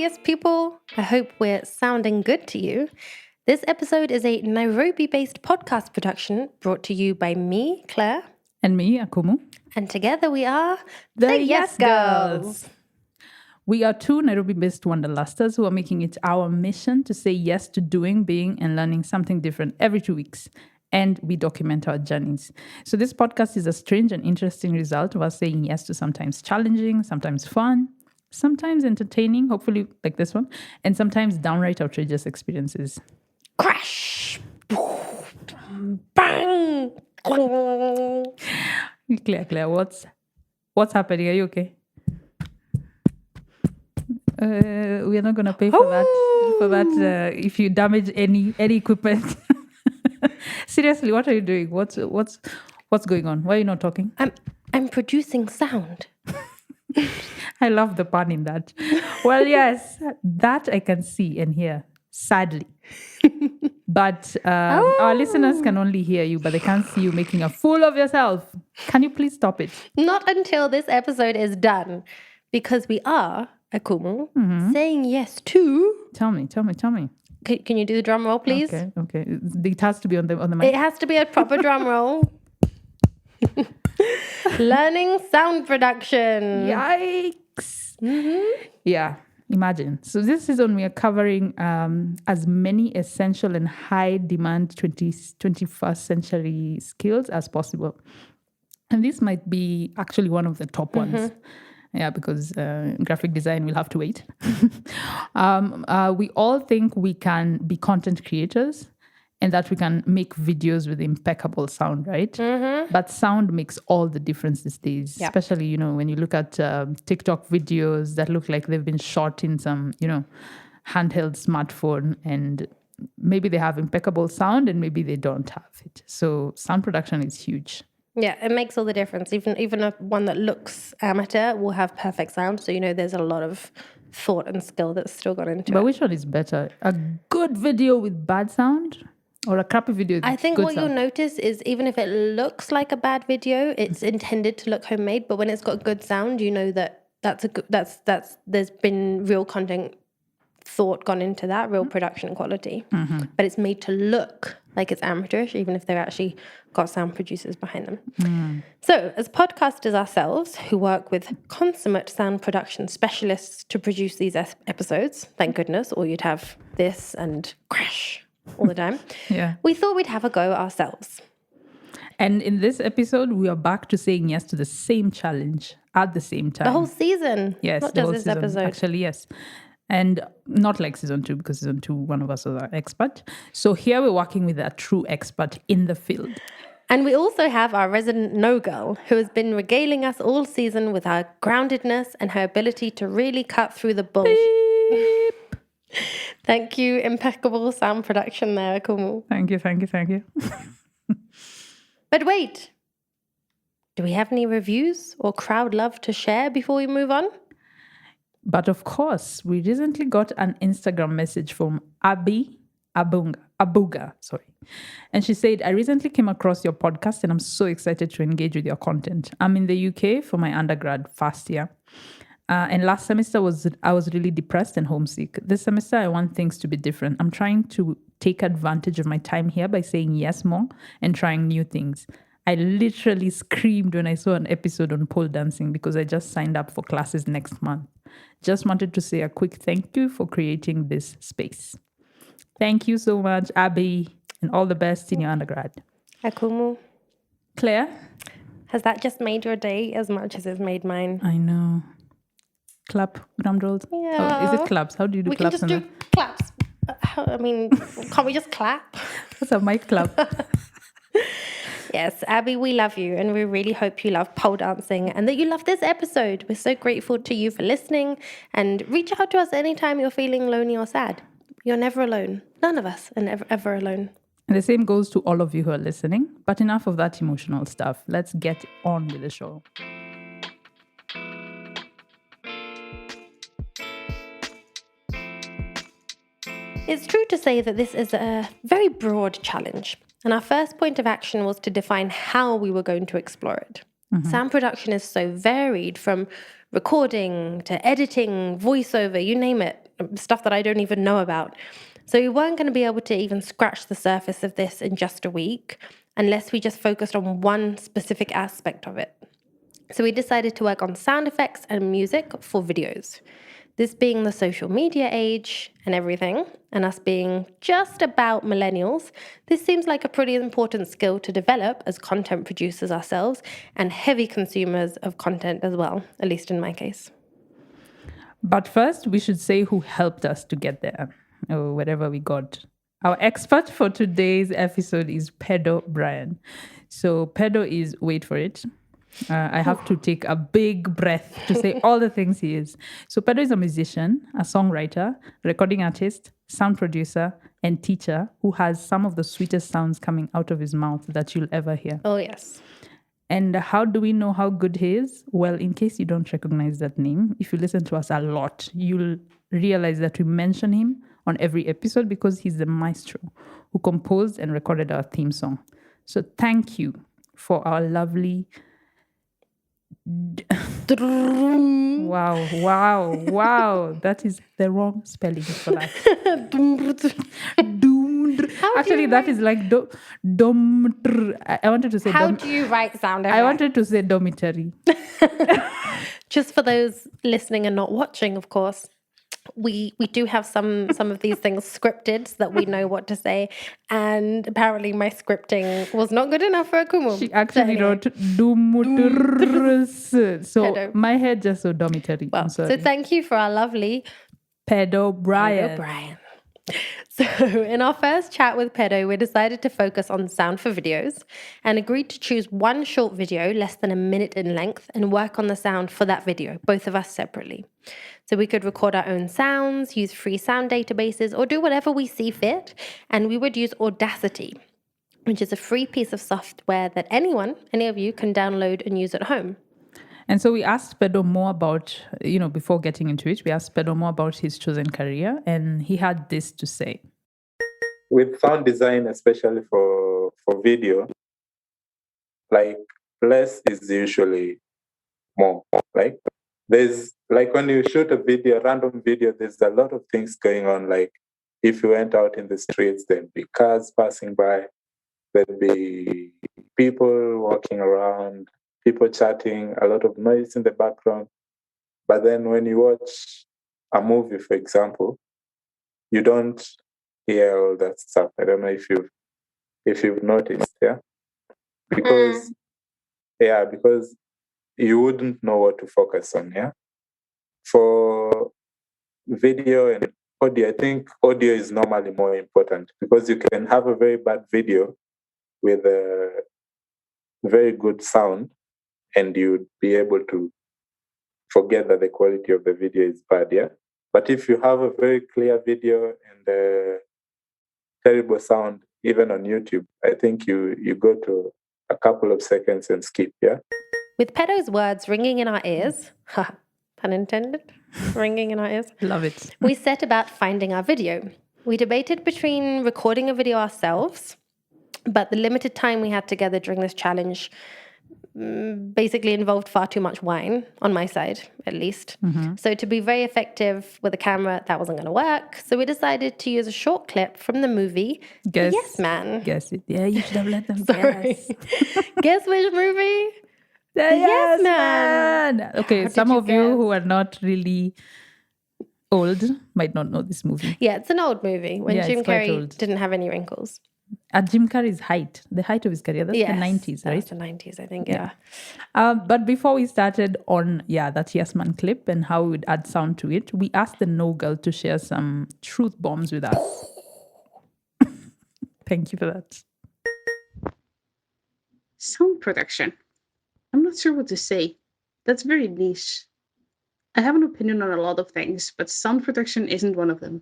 yes, people. I hope we're sounding good to you. This episode is a Nairobi-based podcast production brought to you by me, Claire. And me, Akumu. And together we are the Yes Girls. We are two Nairobi-based wanderlusters who are making it our mission to say yes to doing, being, and learning something different every 2 weeks. And we document our journeys. So this podcast is a strange and interesting result of us saying yes to sometimes challenging, sometimes fun, sometimes entertaining, hopefully like this one, and sometimes downright outrageous experiences. Crash! Bang! Claire, what's happening? Are you okay? We are not gonna pay for that. If you damage any equipment. Seriously, what are you doing? What's going on? Why are you not talking? I'm producing sound. I love the pun in that. Well, yes, that I can see and hear, sadly. But our listeners can only hear you, but they can't see you making a fool of yourself. Can you please stop it? Not until this episode is done, because we are, Akumu, saying yes to... Tell me. Can you do the drum roll, please? Okay. It has to be on the mic. It has to be a proper drum roll. Learning sound production. Yikes. Yeah, imagine. So this season we are covering as many essential and high-demand 21st century skills as possible. And this might be actually one of the top ones. Yeah, because graphic design will have to wait. We all think we can be content creators and that we can make videos with impeccable sound, right? But sound makes all the difference these days, especially, when you look at TikTok videos that look like they've been shot in some, handheld smartphone, and maybe they have impeccable sound and maybe they don't have it. So sound production is huge. Yeah, it makes all the difference. Even one that looks amateur will have perfect sound. So, there's a lot of thought and skill that's still gone into it. But which one is better? A good video with bad sound or a crappy video with I think good what sound? you'll notice is even if it looks like a bad video, it's intended to look homemade. But when it's got good sound, you know that there's been real content thought gone into that, real production quality. But it's made to look like it's amateurish, even if they've actually got sound producers behind them. So, as podcasters ourselves who work with consummate sound production specialists to produce these episodes, thank goodness, or you'd have this and crash all the time. We thought we'd have a go ourselves. And in this episode, we are back to saying yes to the same challenge at the same time. The whole season. Yes, not the just whole this season. episode. Actually, yes. And not like season 2, because season 2, one of us was our expert. So here we're working with a true expert in the field. And we also have our resident no-girl, who has been regaling us all season with her groundedness and her ability to really cut through the bullshit. Thank you, impeccable sound production there, Akumu. Thank you. But wait, do we have any reviews or crowd love to share before we move on? But of course, we recently got an Instagram message from Abuga. And she said, I recently came across your podcast and I'm so excited to engage with your content. I'm in the UK for my undergrad first year. And last semester I was really depressed and homesick. This semester, I want things to be different. I'm trying to take advantage of my time here by saying yes more and trying new things. I literally screamed when I saw an episode on pole dancing because I just signed up for classes next month. Just wanted to say a quick thank you for creating this space. Thank you so much, Abby, and all the best in your undergrad. Akumu. Claire? Has that just made your day as much as it's made mine? I know. Clap, drum rolls. Yeah. Oh, is it claps? How do you do claps? We can just do claps. Can't we just clap? That's a mic clap. Yes, Abby, we love you and we really hope you love pole dancing and that you love this episode. We're so grateful to you for listening, and reach out to us anytime you're feeling lonely or sad. You're never alone. None of us are ever alone. And the same goes to all of you who are listening. But enough of that emotional stuff. Let's get on with the show. It's true to say that this is a very broad challenge. And our first point of action was to define how we were going to explore it. Sound production is so varied, from recording to editing, voiceover, you name it. stuff that I don't even know about. So we weren't going to be able to even scratch the surface of this in just a week unless we just focused on one specific aspect of it. So we decided to work on sound effects and music for videos. This being the social media age and everything, and us being just about millennials, this seems like a pretty important skill to develop as content producers ourselves and heavy consumers of content as well, at least in my case. But first, we should say who helped us to get there, or wherever we got. Our expert for today's episode is Peddo Brian. So Peddo is, wait for it, I have to take a big breath to say all the things he is. So Peddo is a musician, a songwriter, recording artist, sound producer, and teacher who has some of the sweetest sounds coming out of his mouth that you'll ever hear. Oh, yes. And how do we know how good he is? Well, in case you don't recognize that name, if you listen to us a lot, you'll realize that we mention him on every episode because he's the maestro who composed and recorded our theme song. So thank you for our lovely... Wow. That is the wrong spelling for that. Actually, that is like I wanted to say... How do you write sound effects? I wanted to say dormitory. Just for those listening and not watching, of course, we do have some of these things scripted so that we know what to say. And apparently my scripting was not good enough for Akumu. She actually wrote dormitories. So Peddo. my head just saw dormitory. Well, I'm sorry. so thank you for our lovely Peddo Brian. Peddo Brian. So in our first chat with Peddo, we decided to focus on sound for videos and agreed to choose one short video less than a minute in length and work on the sound for that video, both of us separately. So we could record our own sounds, use free sound databases, or do whatever we see fit. And we would use Audacity, which is a free piece of software that any of you can download and use at home. And so we asked Peddo more about, before getting into it, we asked Peddo more about his chosen career, and he had this to say. With sound design, especially for video, like less is usually more. Like there's like when you shoot a video, random video, there's a lot of things going on. Like if you went out in the streets, there'd be cars passing by, there'd be people walking around, people chatting, a lot of noise in the background. But then when you watch a movie, for example, you don't hear all that stuff. I don't know if you've noticed, because you wouldn't know what to focus on, For video and audio, I think audio is normally more important because you can have a very bad video with a very good sound, and you'd be able to forget that the quality of the video is bad, But if you have a very clear video and a terrible sound, even on YouTube, I think you go to a couple of seconds and skip, With Peddo's words ringing in our ears, pun intended, ringing in our ears. Love it. We set about finding our video. We debated between recording a video ourselves, but the limited time we had together during this challenge basically involved far too much wine, on my side, at least. Mm-hmm. So to be very effective with a camera, that wasn't going to work. So we decided to use a short clip from the movie Yes Man. Guess it. Yeah, you should have let them guess. Guess which movie? The Yes Man. Okay, some of you who are not really old might not know this movie. Yeah, it's an old movie when Jim Carrey didn't have any wrinkles. At Jim Carrey's height, the height of his career, that's the 90s, right? That's the 90s, I think, yeah. But before we started on, that Yes Man clip and how we would add sound to it, we asked the No Girl to share some truth bombs with us. Thank you for that. Sound production. I'm not sure what to say. That's very niche. I have an opinion on a lot of things, but sound production isn't one of them.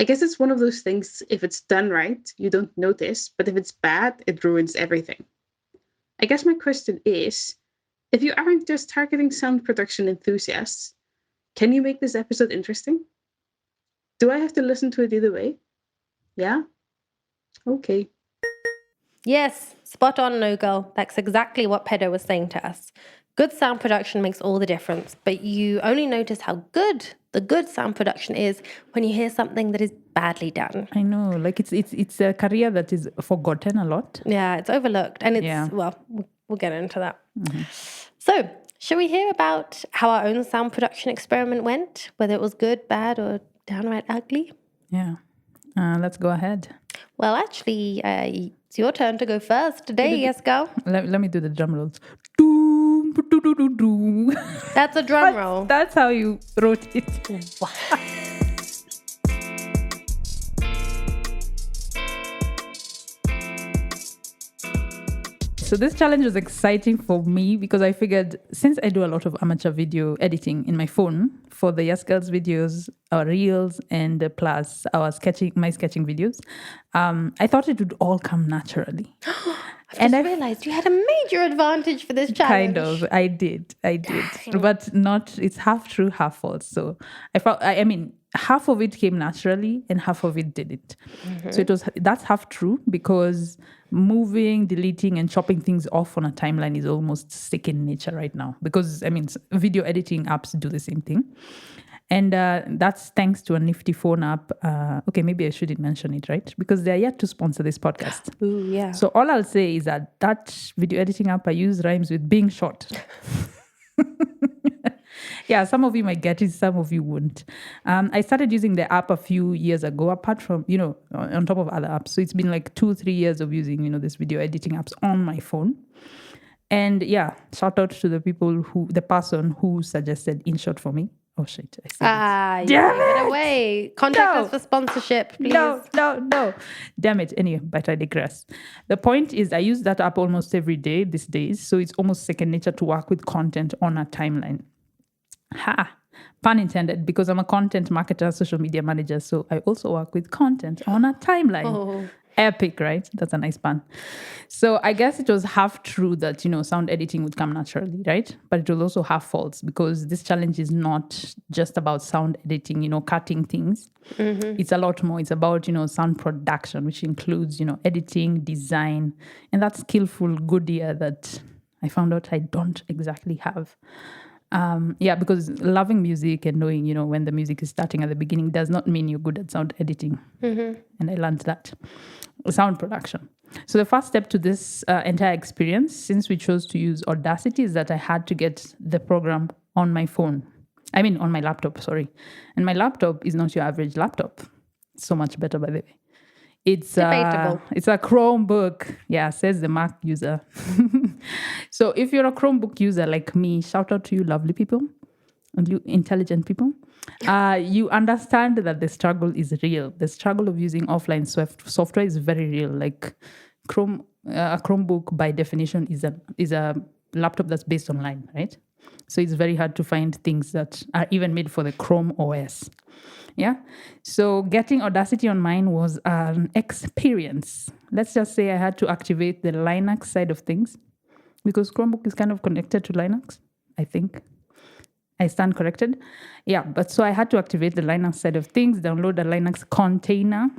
I guess it's one of those things, if it's done right, you don't notice, but if it's bad, it ruins everything. I guess my question is, if you aren't just targeting sound production enthusiasts, can you make this episode interesting? Do I have to listen to it either way? Yeah? Okay. Yes, spot on, no girl. That's exactly what Peddo was saying to us. Good sound production makes all the difference, but you only notice how good the good sound production is when you hear something that is badly done. I know, like it's a career that is forgotten a lot. Yeah, it's overlooked, and it's well, we'll get into that. So, shall we hear about how our own sound production experiment went, whether it was good, bad, or downright ugly? Yeah, let's go ahead. Well, actually, it's your turn to go first today. Yes, girl. Let me do the drum rolls. Doom, doo, doo, doo, doo. That's a drum roll. That's how you wrote it. So this challenge was exciting for me because I figured since I do a lot of amateur video editing in my phone for the Yes Girls videos, our reels, and plus our my sketching videos, I thought it would all come naturally. I realized you had a major advantage for this challenge. Kind of, I did, but not. It's half true, half false. So I mean, half of it came naturally, and half of it didn't. So that's half true because moving, deleting, and chopping things off on a timeline is almost second nature right now. Because I mean, video editing apps do the same thing. And that's thanks to a nifty phone app. Okay, maybe I shouldn't mention it, right? Because they are yet to sponsor this podcast. Ooh, yeah. So all I'll say is that video editing app I use rhymes with being short. Yeah, some of you might get it, some of you won't. I started using the app a few years ago, apart from, on top of other apps. So it's been like 2-3 years of using, this video editing apps on my phone. And yeah, shout out to the person who suggested InShot for me. Oh shit! You gave it away. Contact us for sponsorship, please. No. Damn it. Anyway, but I digress. The point is, I use that app almost every day these days, so it's almost second nature to work with content on a timeline. Pun intended, because I'm a content marketer, social media manager, so I also work with content on a timeline. Oh. Epic, right? That's a nice pun. So I guess it was half true that, sound editing would come naturally, right? But it was also half false because this challenge is not just about sound editing, cutting things. It's a lot more. It's about, sound production, which includes, editing, design, and that skillful good ear that I found out I don't exactly have. Because loving music and knowing, when the music is starting at the beginning does not mean you're good at sound editing. And I learned that. Sound production. So the first step to this entire experience, since we chose to use Audacity, is that I had to get the program on my phone. I mean, on my laptop, sorry. And my laptop is not your average laptop. It's so much better, by the way. It's debatable. It's a Chromebook. Yeah, says the Mac user. So if you're a Chromebook user like me, shout out to you lovely people and you intelligent people. You understand that the struggle is real. The struggle of using offline software is very real. Like a Chromebook by definition is a laptop that's based online, right? So it's very hard to find things that are even made for the Chrome OS. Yeah. So getting Audacity on mine was an experience. Let's just say I had to activate the Linux side of things because Chromebook is kind of connected to Linux, I think. I stand corrected. Yeah, but so I had to activate the Linux side of things, download a Linux container,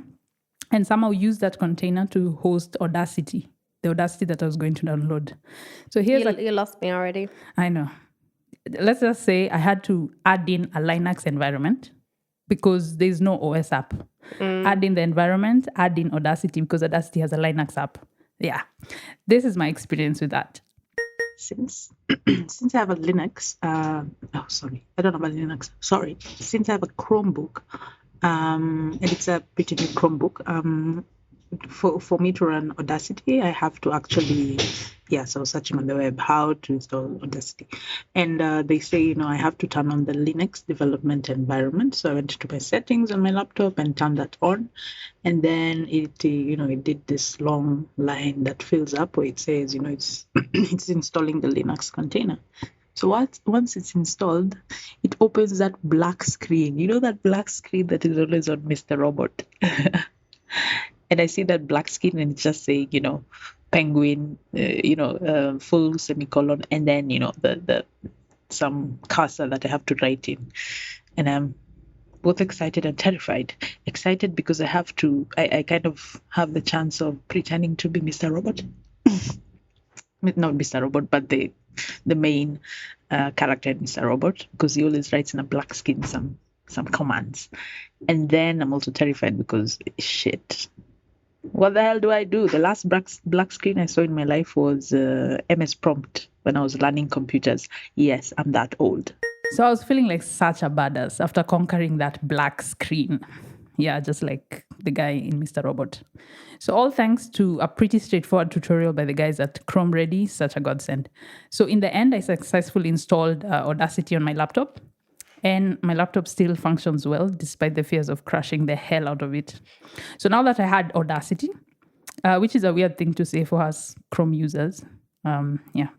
and somehow use that container to host Audacity, the Audacity that I was going to download. So here's you lost me already. I know. Let's just say I had to add in a Linux environment because there's no OS app. Add in the environment, add in Audacity because Audacity has a Linux app. Yeah, this is my experience with that. Since I have a Linux, I don't have a Linux. Sorry, since I have a Chromebook, and it's a pretty new Chromebook. For me to run Audacity, I have to actually, so I was searching on the web how to install Audacity, and they say I have to turn on the Linux development environment. So I went to my settings on my laptop and turned that on, and then it did this long line that fills up where it says it's it's installing the Linux container. So once it's installed, it opens that black screen. That black screen that is always on Mr. Robot. And I see that black screen and it's just saying, penguin, full semicolon, and then, the some cursor that I have to write in. And both excited and terrified. Excited because I kind of have the chance of pretending to be Mr. Robot. Not Mr. Robot, but the main character, Mr. Robot, because he always writes in a black skin some commands. And then I'm also terrified because shit. What the hell do I do? The last black screen I saw in my life was MS Prompt when I was learning computers. Yes, I'm that old. So I was feeling like such a badass after conquering that black screen. Yeah, just like the guy in Mr. Robot. So all thanks to a pretty straightforward tutorial by the guys at Chrome Ready, such a godsend. So in the end, I successfully installed Audacity on my laptop. And my laptop still functions well, despite the fears of crashing the hell out of it. So now that I had Audacity, which is a weird thing to say for us Chrome users,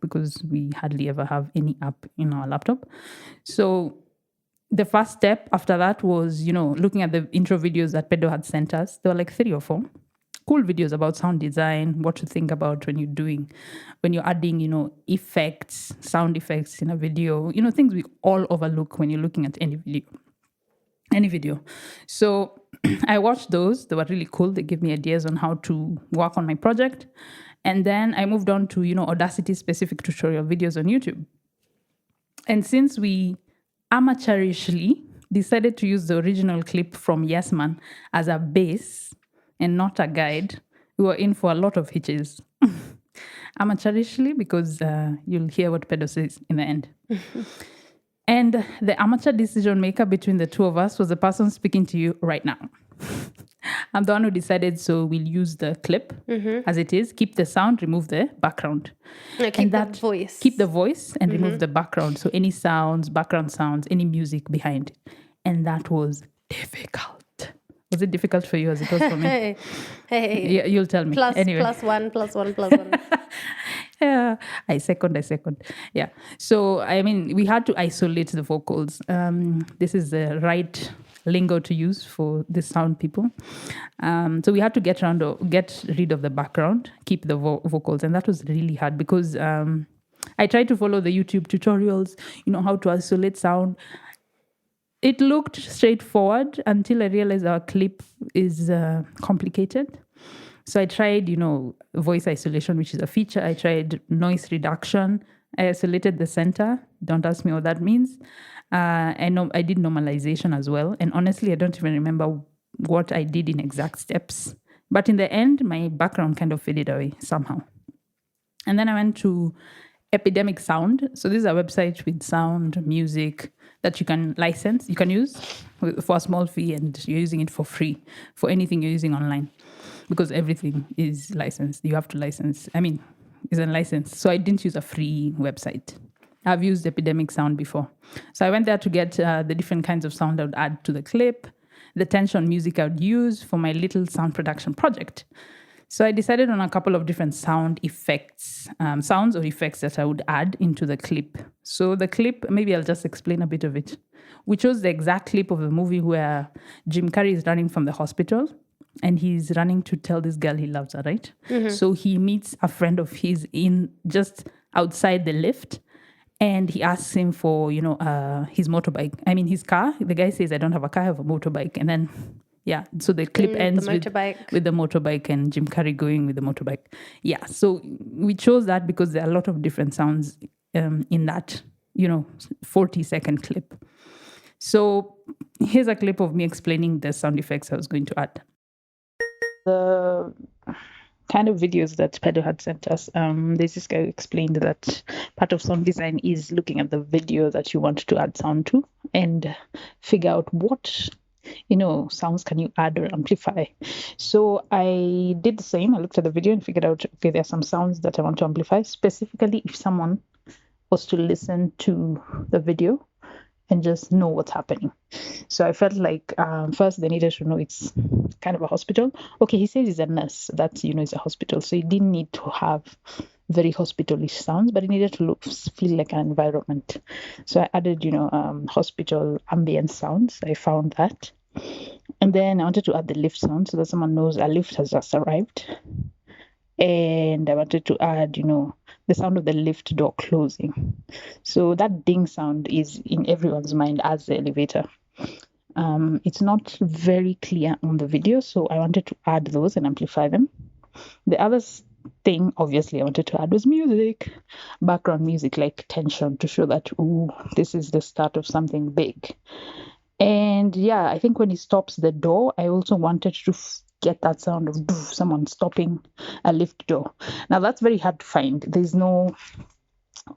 because we hardly ever have any app in our laptop. So the first step after that was, looking at the intro videos that Peddo had sent us. There were like 3 or 4 cool videos about sound design, what to think about when you're adding, effects, sound effects in a video, things we all overlook when you're looking at any video. So I watched those. They were really cool. They gave me ideas on how to work on my project. And then I moved on to, Audacity specific tutorial videos on YouTube. And since we amateurishly decided to use the original clip from Yes Man as a base and not a guide, we were in for a lot of hitches. Amateurishly, because you'll hear what Peddo says in the end. And the amateur decision maker between the two of us was the person speaking to you right now. I'm the one who decided, so we'll use the clip as it is, keep the sound, remove the background. No, keep the voice. Keep the voice and remove the background. So any sounds, background sounds, any music behind it. And that was difficult. Was it difficult for you as it was for me? Hey. Yeah, you'll tell me. Anyway. Plus one. Yeah, I second. Yeah. So, we had to isolate the vocals. This is the right lingo to use for the sound people. So we had to get rid of the background, keep the vocals. And that was really hard because I tried to follow the YouTube tutorials, how to isolate sound. It looked straightforward until I realized our clip is complicated. So I tried, voice isolation, which is a feature. I tried noise reduction. I isolated the center. Don't ask me what that means. I did normalization as well. And honestly, I don't even remember what I did in exact steps. But in the end, my background kind of faded away somehow. And then I went to Epidemic Sound. So this is a website with sound, music that you can license. You can use for a small fee, and you're using it for free for anything you're using online, because everything is licensed. You have to license. It's unlicensed. So I didn't use a free website. I've used Epidemic Sound before. So I went there to get the different kinds of sound I would add to the clip, the tension music I would use for my little sound production project. So I decided on a couple of different sound effects, sounds or effects that I would add into the clip. So the clip, maybe I'll just explain a bit of it. We chose the exact clip of the movie where Jim Carrey is running from the hospital and he's running to tell this girl he loves her, right? Mm-hmm. So he meets a friend of his in just outside the lift, and he asks him for, his motorbike. His car. The guy says, I don't have a car, I have a motorbike. And then, yeah, so the clip ends with the motorbike and Jim Carrey going with the motorbike. Yeah, so we chose that because there are a lot of different sounds in that, 40-second clip. So here's a clip of me explaining the sound effects I was going to add. The kind of videos that Peddo had sent us, there's this guy who explained that part of sound design is looking at the video that you want to add sound to and figure out what sounds can you add or amplify. So I did the same. I looked at the video and figured out, okay, there are some sounds that I want to amplify, specifically if someone was to listen to the video and just know what's happening. So I felt like first they needed to know it's kind of a hospital. Okay, he says he's a nurse. That's, it's a hospital. So he didn't need to have very hospital-ish sounds, but it needed to feel like an environment. So I added, hospital ambient sounds. I found that. And then I wanted to add the lift sound so that someone knows a lift has just arrived. And I wanted to add, the sound of the lift door closing. So that ding sound is in everyone's mind as the elevator. It's not very clear on the video, so I wanted to add those and amplify them. The other thing, obviously, I wanted to add was music, background music, like tension, to show that, ooh, this is the start of something big. And yeah, I think when he stops the door, I also wanted to get that sound of someone stopping a lift door. Now that's very hard to find. There's no,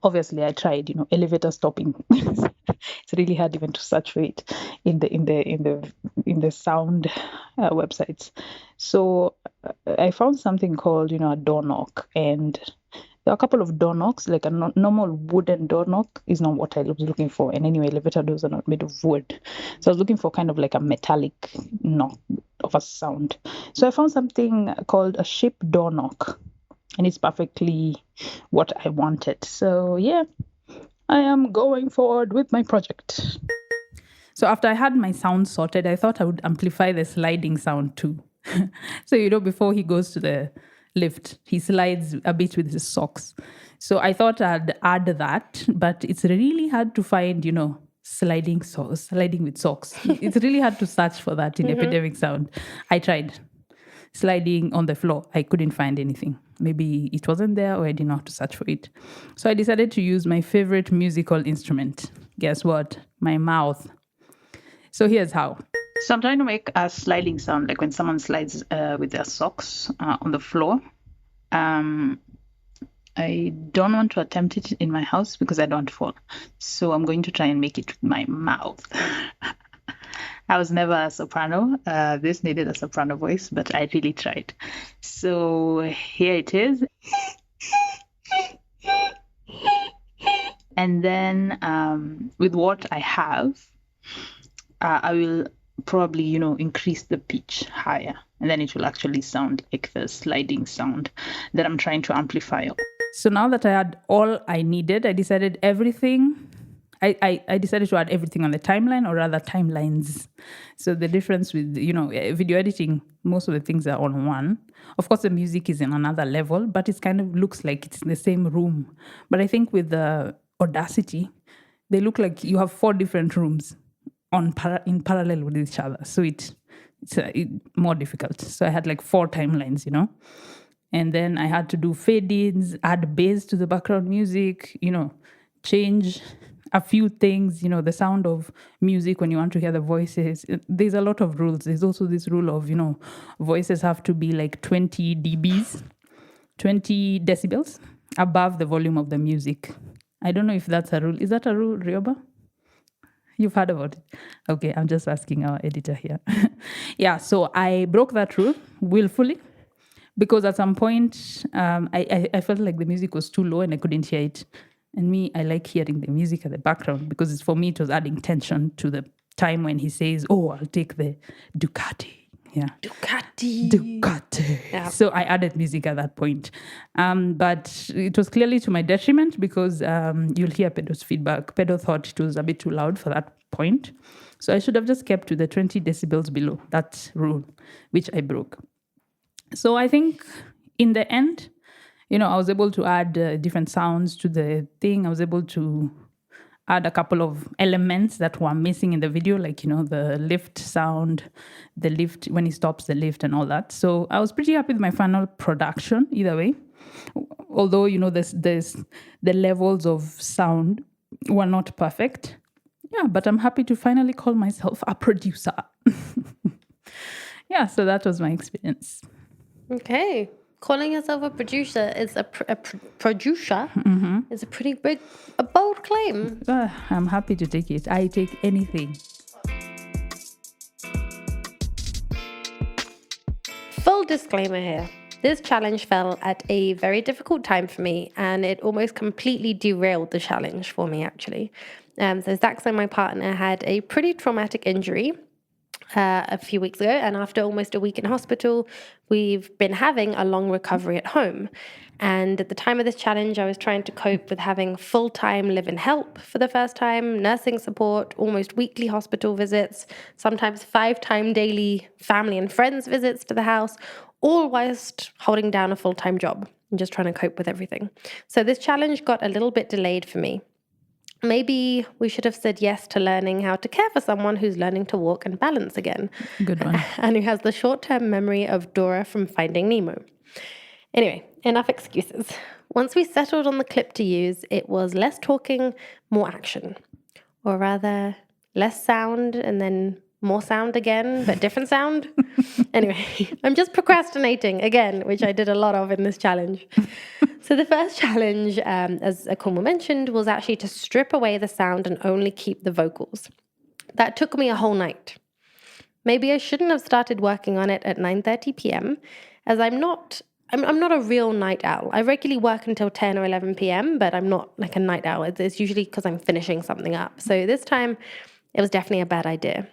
obviously I tried, elevator stopping. It's really hard even to search for it in the sound websites. So I found something called, a door knock, and there are a couple of door knocks. Like a normal wooden door knock is not what I was looking for. And anyway, elevator doors are not made of wood. So I was looking for kind of like a metallic knock of a sound. So I found something called a ship door knock, and it's perfectly what I wanted. So yeah, I am going forward with my project. So after I had my sound sorted, I thought I would amplify the sliding sound too. So, before he goes to the lift, he slides a bit with his socks. So I thought I'd add that, but it's really hard to find, sliding with socks. It's really hard to search for that in Epidemic Sound. I tried sliding on the floor. I couldn't find anything. Maybe it wasn't there, or I didn't know how to search for it. So I decided to use my favorite musical instrument. Guess what? My mouth. So here's how. So I'm trying to make a sliding sound, like when someone slides with their socks on the floor. I don't want to attempt it in my house because I don't fall. So I'm going to try and make it with my mouth. I was never a soprano. This needed a soprano voice, but I really tried. So here it is. And then with what I have, I will probably, increase the pitch higher. And then it will actually sound like the sliding sound that I'm trying to amplify. So now that I had all I needed, I decided everything. I decided to add everything on the timeline, or rather timelines. So the difference with, video editing, most of the things are on one. Of course, the music is in another level, but it kind of looks like it's in the same room. But I think with the Audacity, they look like you have 4 different rooms in parallel with each other. So it's more difficult. So I had like 4 timelines, And then I had to do fade-ins, add bass to the background music, change a few things, the sound of music when you want to hear the voices. There's a lot of rules. There's also this rule of, voices have to be like 20 dBs, 20 decibels above the volume of the music. I don't know if that's a rule. Is that a rule, Rioba? You've heard about it. Okay, I'm just asking our editor here. Yeah, so I broke that rule willfully because at some point I felt like the music was too low and I couldn't hear it. And I like hearing the music at the background because for me it was adding tension to the time when he says, "Oh, I'll take the Ducati." Yeah. Ducati. Yeah. So I added music at that point. But it was clearly to my detriment because you'll hear Peddo's feedback. Peddo thought it was a bit too loud for that point. So I should have just kept to the 20 decibels below that rule, which I broke. So I think in the end, I was able to add different sounds to the thing. I was able to add a couple of elements that were missing in the video, like, the lift sound, the lift, when he stops the lift and all that. So I was pretty happy with my final production either way. Although, there's the levels of sound were not perfect. Yeah, but I'm happy to finally call myself a producer. Yeah, so that was my experience. Okay. Calling yourself a producer is a producer is a pretty a bold claim. I'm happy to take it. I take anything. Full disclaimer here. This challenge fell at a very difficult time for me, and it almost completely derailed the challenge for me, actually. So Zaxo, my partner, had a pretty traumatic injury a few weeks ago, and after almost a week in hospital, we've been having a long recovery at home. And at the time of this challenge, I was trying to cope with having full-time live-in help for the first time, nursing support, almost weekly hospital visits, sometimes 5-time daily family and friends visits to the house, all whilst holding down a full-time job and just trying to cope with everything. So this challenge got a little bit delayed for me. Maybe we should have said yes to learning how to care for someone who's learning to walk and balance again. Good one. And who has the short-term memory of Dora from Finding Nemo. Anyway, enough excuses. Once we settled on the clip to use, it was less talking, more action. Or rather, less sound and then more sound again, but different sound. Anyway, I'm just procrastinating again, which I did a lot of in this challenge. So the first challenge, as Akumu mentioned, was actually to strip away the sound and only keep the vocals. That took me a whole night. Maybe I shouldn't have started working on it at 9:30 p.m. as I'm not a real night owl. I regularly work until 10 or 11 p.m., but I'm not like a night owl. It's usually because I'm finishing something up. So this time, it was definitely a bad idea.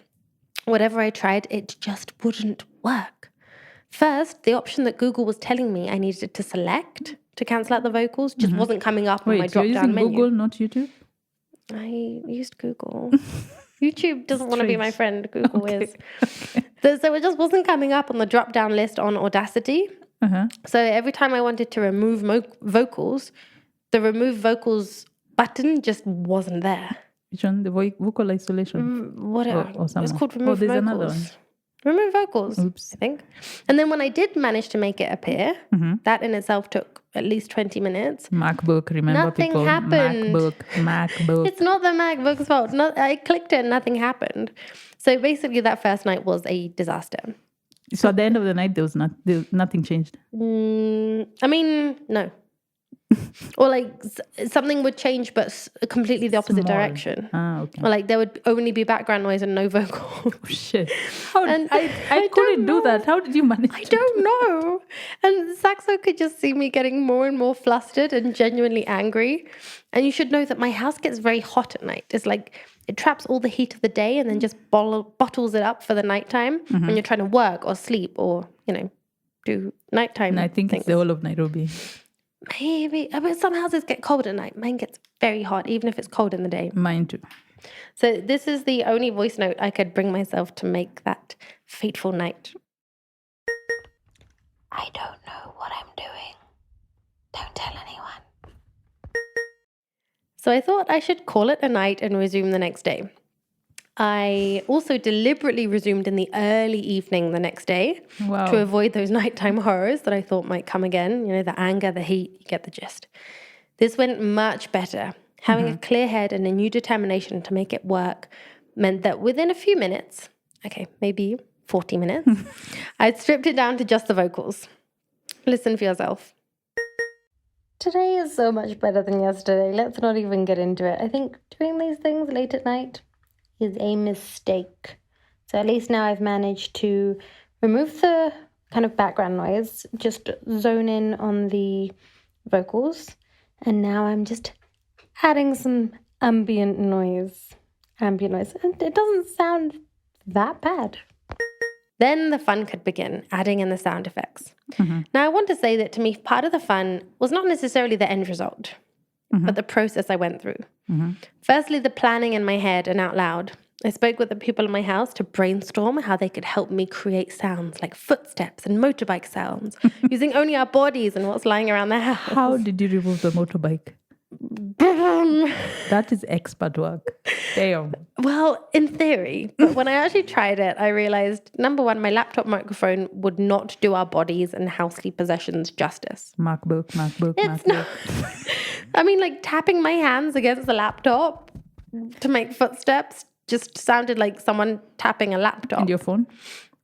Whatever I tried, it just wouldn't work. First, the option that Google was telling me I needed to select to cancel out the vocals just wasn't coming up on my Wait, you're drop-down using menu. Google, not YouTube? I used Google. YouTube doesn't want to be my friend. Google is. So it just wasn't coming up on the drop-down list on Audacity. So every time I wanted to remove vocals, the remove vocals button just wasn't there. Which one? The vocal isolation? It's called remove there's vocals. another one. Remove vocals, Oops. I think. And then when I did manage to make it appear, that in itself took at least 20 minutes. MacBook, remember Nothing people? happened. MacBook. It's not the MacBook's fault. I clicked it and nothing happened. So basically that first night was a disaster. So at the end of the night, nothing changed. I mean, no. Or like something would change, but completely the opposite Small. direction. Okay. Or like there would only be background noise and no vocal. Oh, shit. I couldn't do that. How did you manage? I don't know. And Saxo could just see me getting more and more flustered and genuinely angry. And you should know that my house gets very hot at night. It's like it traps all the heat of the day and then just bottles it up for the nighttime when you're trying to work or sleep or, do nighttime And I think things. it's the whole of Nairobi. Maybe. But some houses get cold at night. Mine gets very hot, even if it's cold in the day. Mine too. So this is the only voice note I could bring myself to make that fateful night. I don't know what I'm doing. Don't tell anyone. So I thought I should call it a night and resume the next day. I also deliberately resumed in the early evening the next day to avoid those nighttime horrors that I thought might come again. The anger, the heat, you get the gist. This went much better. Having a clear head and a new determination to make it work meant that within a few minutes, maybe 40 minutes, I'd stripped it down to just the vocals. Listen for yourself. Today is so much better than yesterday. Let's not even get into it. I think doing these things late at night is a mistake. So at least now I've managed to remove the kind of background noise, just zone in on the vocals, and now I'm just adding some ambient noise. And it doesn't sound that bad. Then the fun could begin, adding in the sound effects. Now I want to say that to me, part of the fun was not necessarily the end result, but the process I went through. Firstly, the planning in my head and out loud. I spoke with the people in my house to brainstorm how they could help me create sounds like footsteps and motorbike sounds, using only our bodies and what's lying around the house. How did you remove the motorbike? That is expert work. Damn. Well, in theory, but when I actually tried it, I realized, number one, my laptop microphone would not do our bodies and housely possessions justice. MacBook. It's not. I mean, like tapping my hands against the laptop to make footsteps just sounded like someone tapping a laptop. And your phone?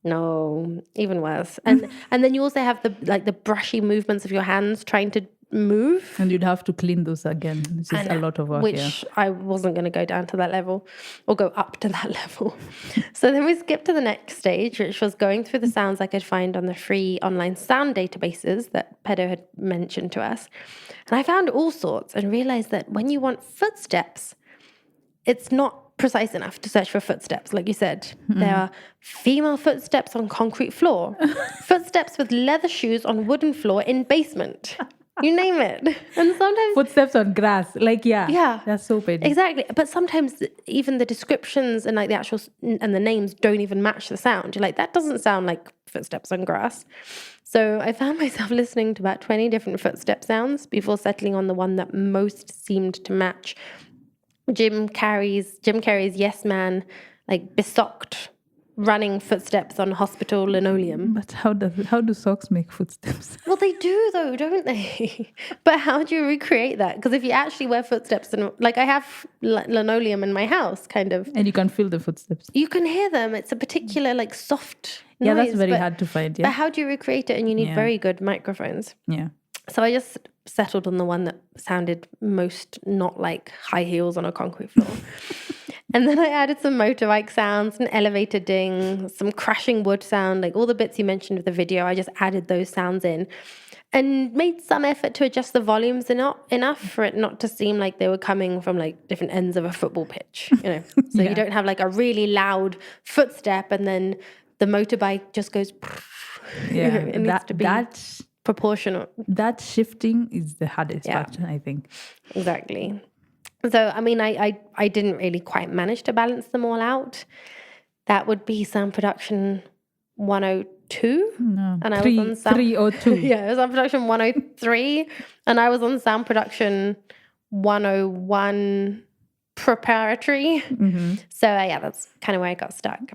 No, even worse. And then you also have the brushy movements of your hands trying to move. And you'd have to clean those again. This is a lot of work. Which I wasn't going to go down to that level or go up to that level. So then we skipped to the next stage, which was going through the sounds I could find on the free online sound databases that Peddo had mentioned to us. And I found all sorts and realized that when you want footsteps, it's not precise enough to search for footsteps. Like you said, there are female footsteps on concrete floor, footsteps with leather shoes on wooden floor in basement. You name it. And sometimes footsteps on grass. Yeah. That's so petty. Exactly. But sometimes even the descriptions and the actual and the names don't even match the sound. You're like, that doesn't sound like footsteps on grass. So I found myself listening to about 20 different footstep sounds before settling on the one that most seemed to match Jim Carrey's Yes Man, like besocked running footsteps on hospital linoleum. But how do socks make footsteps? Well, they do though, don't they? But how do you recreate that? Because if you actually wear footsteps, and like I have linoleum in my house, kind of, And you can feel the footsteps. you can hear them. It's a particular like soft noise. Yeah, that's very hard to find. Yeah. But how do you recreate it? And you need very good microphones. Yeah. So I just settled on the one that sounded most not like high heels on a concrete floor. And then I added some motorbike sounds, an elevator ding, some crashing wood sound, like all the bits you mentioned with the video. I just added those sounds in and made some effort to adjust the volumes enough for it not to seem like they were coming from like different ends of a football pitch, you know. So you don't have like a really loud footstep and then the motorbike just goes. Yeah, it needs to be proportional. That shifting is the hardest part, I think. Exactly. So, I mean, I didn't really quite manage to balance them all out. That would be sound production 102. No, and I was on sound 302. Yeah, it was on production 103. And I was on sound production 101 preparatory. So, yeah, that's kind of where I got stuck.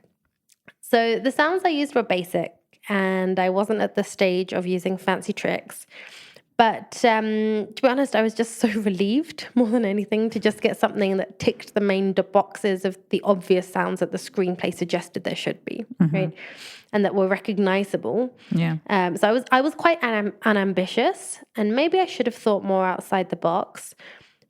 So the sounds I used were basic, and I wasn't at the stage of using fancy tricks. But to be honest, I was just so relieved more than anything to just get something that ticked the main boxes of the obvious sounds that the screenplay suggested there should be, right? And that were recognizable. Yeah. So I was quite unambitious, and maybe I should have thought more outside the box.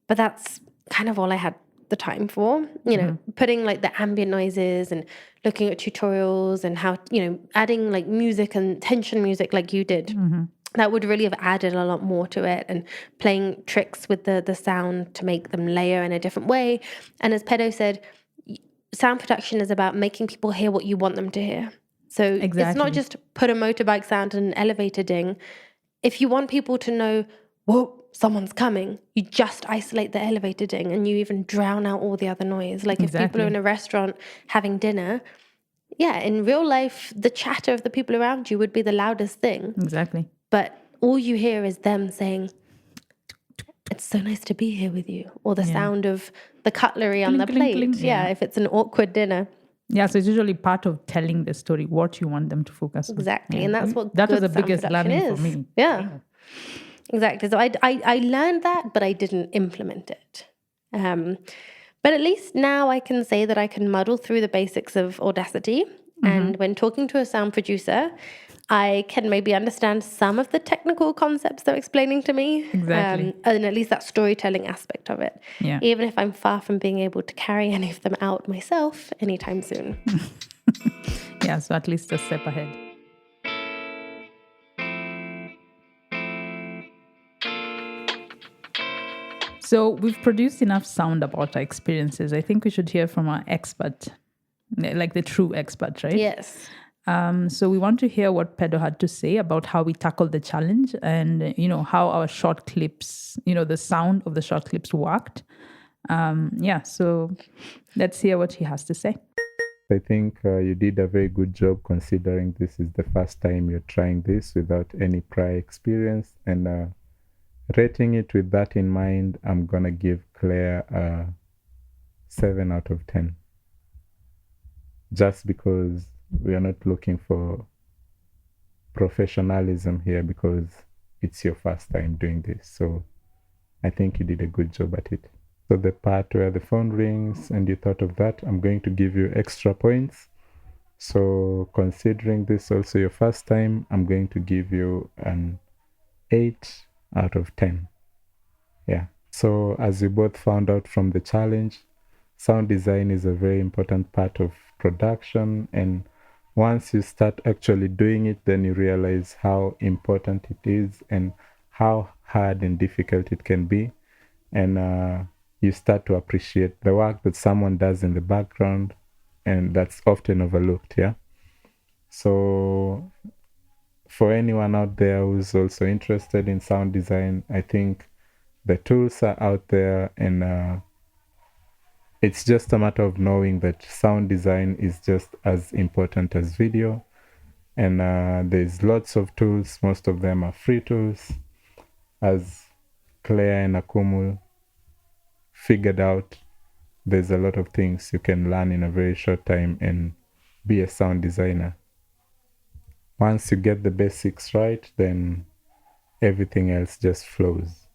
But that's kind of all I had the time for, you know, putting like the ambient noises and looking at tutorials and how, you know, adding like music and tension music like you did. That would really have added a lot more to it, and playing tricks with the sound to make them layer in a different way. And as Peddo said, sound production is about making people hear what you want them to hear. So it's not just put a motorbike sound and an elevator ding. If you want people to know, whoa, someone's coming, you just isolate the elevator ding and you even drown out all the other noise. Like if people are in a restaurant having dinner, in real life, the chatter of the people around you would be the loudest thing. Exactly. But all you hear is them saying, it's so nice to be here with you. Or the sound of the cutlery on the plate. Clink, if it's an awkward dinner. Yeah, so it's usually part of telling the story, what you want them to focus on. Exactly. Yeah. And that's what that good was the biggest learning is. for me. Yeah. Exactly. So I learned that, but I didn't implement it. But at least now I can say that I can muddle through the basics of Audacity. And when talking to a sound producer, I can maybe understand some of the technical concepts they're explaining to me. Exactly. And at least that storytelling aspect of it. Yeah. Even if I'm far from being able to carry any of them out myself anytime soon. Yeah, so at least a step ahead. So we've produced enough sound about our experiences. I think we should hear from our expert, like the true expert, right? Yes. So we want to hear what Peddo had to say about how we tackled the challenge and, you know, how our short clips, you know, the sound of the short clips worked. So let's hear what he has to say. I think you did a very good job considering this is the first time you're trying this without any prior experience. And rating it with that in mind, I'm going to give Claire a 7 out of 10. Just because we are not looking for professionalism here, because it's your first time doing this. So I think you did a good job at it. So the part where the phone rings and you thought of that, I'm going to give you extra points. So considering this also your first time, I'm going to give you an 8 out of 10. Yeah. So as we both found out from the challenge, sound design is a very important part of production, and once you start actually doing it, then you realize how important it is and how hard and difficult it can be. And you start to appreciate the work that someone does in the background, and that's often overlooked. Yeah. So for anyone out there who's also interested in sound design, I think the tools are out there, and it's just a matter of knowing that sound design is just as important as video. And there's lots of tools. Most of them are free tools, as Claire and Akumu figured out. there's a lot of things you can learn in a very short time and be a sound designer. Once you get the basics right, then everything else just flows.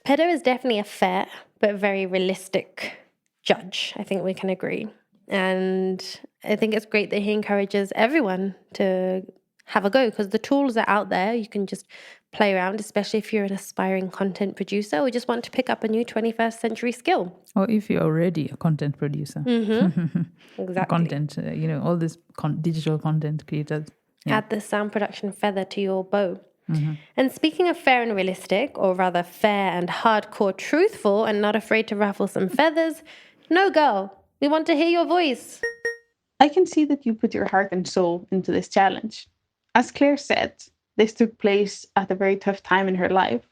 Peddo is definitely a fair but very realistic judge. I think we can agree. And I think it's great that he encourages everyone to have a go, because the tools are out there. You can just play around, especially if you're an aspiring content producer or just want to pick up a new 21st century skill. Or if you're already a content producer. Exactly. Content, all these digital content creators. Yeah. Add the sound production feather to your bow. And speaking of fair and realistic, or rather fair and hardcore truthful and not afraid to ruffle some feathers, No Girl, we want to hear your voice. I can see that you put your heart and soul into this challenge. As Claire said, this took place at a very tough time in her life,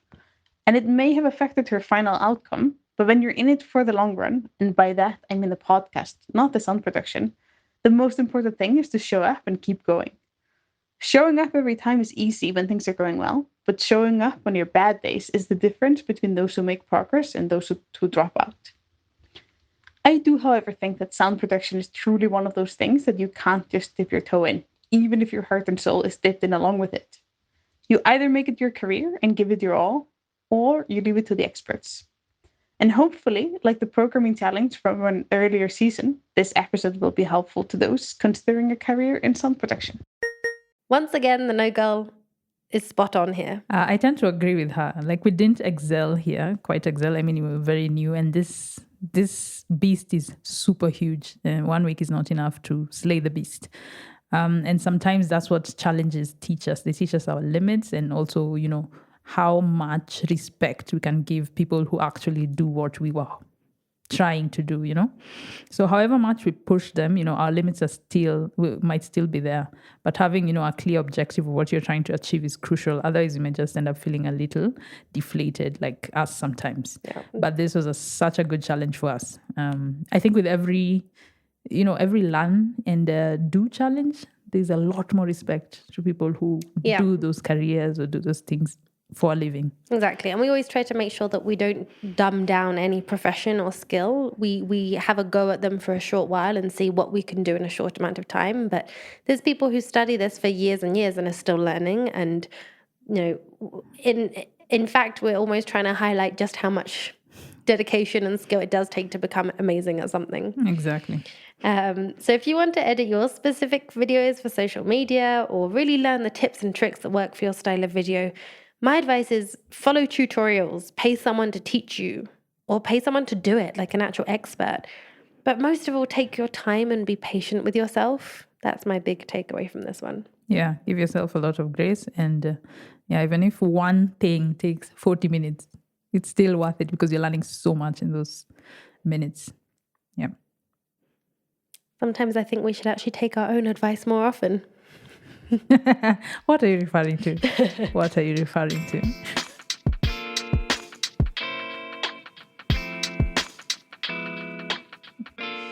and it may have affected her final outcome, but when you're in it for the long run, and by that I mean the podcast, not the sound production, the most important thing is to show up and keep going. Showing up every time is easy when things are going well, but showing up on your bad days is the difference between those who make progress and those who drop out. I do, however, think that sound production is truly one of those things that you can't just dip your toe in, even if your heart and soul is dipped in along with it. You either make it your career and give it your all, or you leave it to the experts. And hopefully, like the programming challenge from an earlier season, this episode will be helpful to those considering a career in sound production. Once again, the No Girl is spot on here. I tend to agree with her. Like, we didn't quite excel. I mean, we were very new, and this beast is super huge. 1 week is not enough to slay the beast. And sometimes that's what challenges teach us. They teach us our limits, and also, how much respect we can give people who actually do what we were trying to do, So however much we push them, our limits might still be there. But having, a clear objective of what you're trying to achieve is crucial. Otherwise, you may just end up feeling a little deflated, like us sometimes. Yeah. But this was such a good challenge for us. I think with every learn and do challenge, there's a lot more respect to people who do those careers or do those things for a living. Exactly. And we always try to make sure that we don't dumb down any profession or skill. We have a go at them for a short while and see what we can do in a short amount of time. But there's people who study this for years and years and are still learning. And, in fact, we're almost trying to highlight just how much dedication and skill it does take to become amazing at something. Exactly. So if you want to edit your specific videos for social media or really learn the tips and tricks that work for your style of video, my advice is follow tutorials, pay someone to teach you, or pay someone to do it, like an actual expert. But most of all, take your time and be patient with yourself. That's my big takeaway from this one. Yeah, give yourself a lot of grace. And even if one thing takes 40 minutes, it's still worth it because you're learning so much in those minutes. Yeah. Sometimes I think we should actually take our own advice more often. What are you referring to? What are you referring to?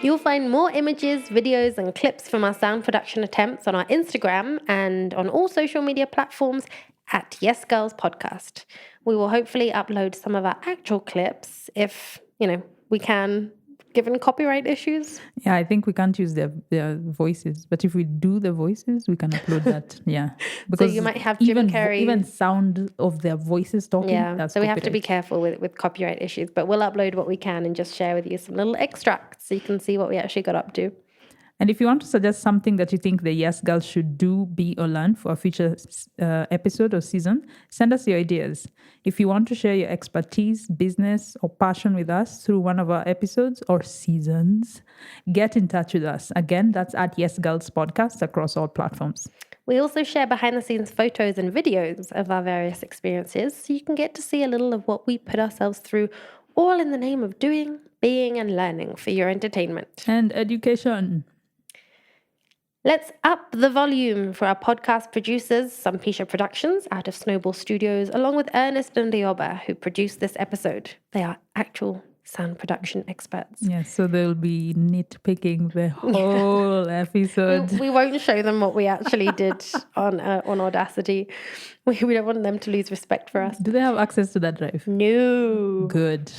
You'll find more images, videos, and clips from our sound production attempts on our Instagram and on all social media platforms at Yes Girls Podcast. We will hopefully upload some of our actual clips if, we can, given copyright issues. Yeah, I think we can't use their voices, but if we do the voices, we can upload that. Yeah, because so you might have Jim Carrey, even sound of their voices talking. Yeah, that's so we copyright. have to be careful with copyright issues. But we'll upload what we can and just share with you some little extracts so you can see what we actually got up to. And if you want to suggest something that you think the Yes Girls should do, be, or learn for a future episode or season, send us your ideas. If you want to share your expertise, business, or passion with us through one of our episodes or seasons, get in touch with us. Again, that's at Yes Girls Podcast across all platforms. We also share behind-the-scenes photos and videos of our various experiences, so you can get to see a little of what we put ourselves through, all in the name of doing, being, and learning for your entertainment. And education. Let's up the volume for our podcast producers, Sampisha Productions out of Snowball Studios, along with Ernest and Lioba, who produced this episode. They are actual sound production experts. Yeah, so they'll be nitpicking the whole episode. We won't show them what we actually did on Audacity. We don't want them to lose respect for us. Do they have access to that drive? No. Good.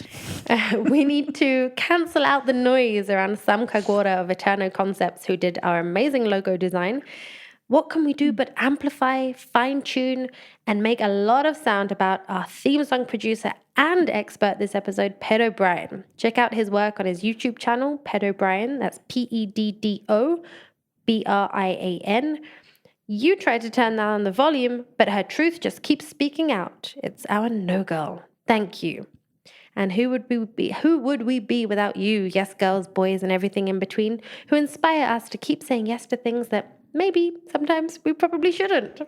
We need to cancel out the noise around Sam Kagwara of Eterno Concepts, who did our amazing logo design. What can we do but amplify, fine-tune, and make a lot of sound about our theme song producer and expert this episode, Peddo Brian. Check out his work on his YouTube channel, Peddo Brian. That's Peddo Brian. You tried to turn down the volume, but her truth just keeps speaking out. It's our no girl. Thank you. And who would we be without you, yes girls, boys, and everything in between, who inspire us to keep saying yes to things that maybe sometimes we probably shouldn't.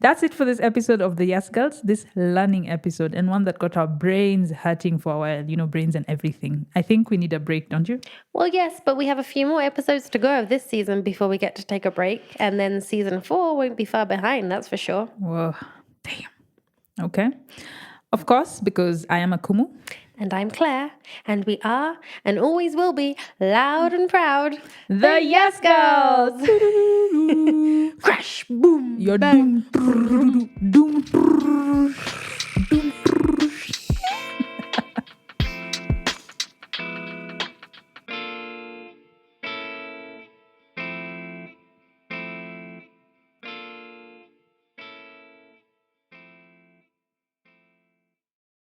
That's it for this episode of the Yes Girls, this learning episode, and one that got our brains hurting for a while, brains and everything. I think we need a break, don't you? Well, yes, but we have a few more episodes to go of this season before we get to take a break, and then season 4 won't be far behind, that's for sure. Whoa, damn. Okay. Of course, because I am a Kumu. And I'm Claire, and we are, and always will be, loud and proud, the Yes Girls! Crash, boom, You're bang. doomed.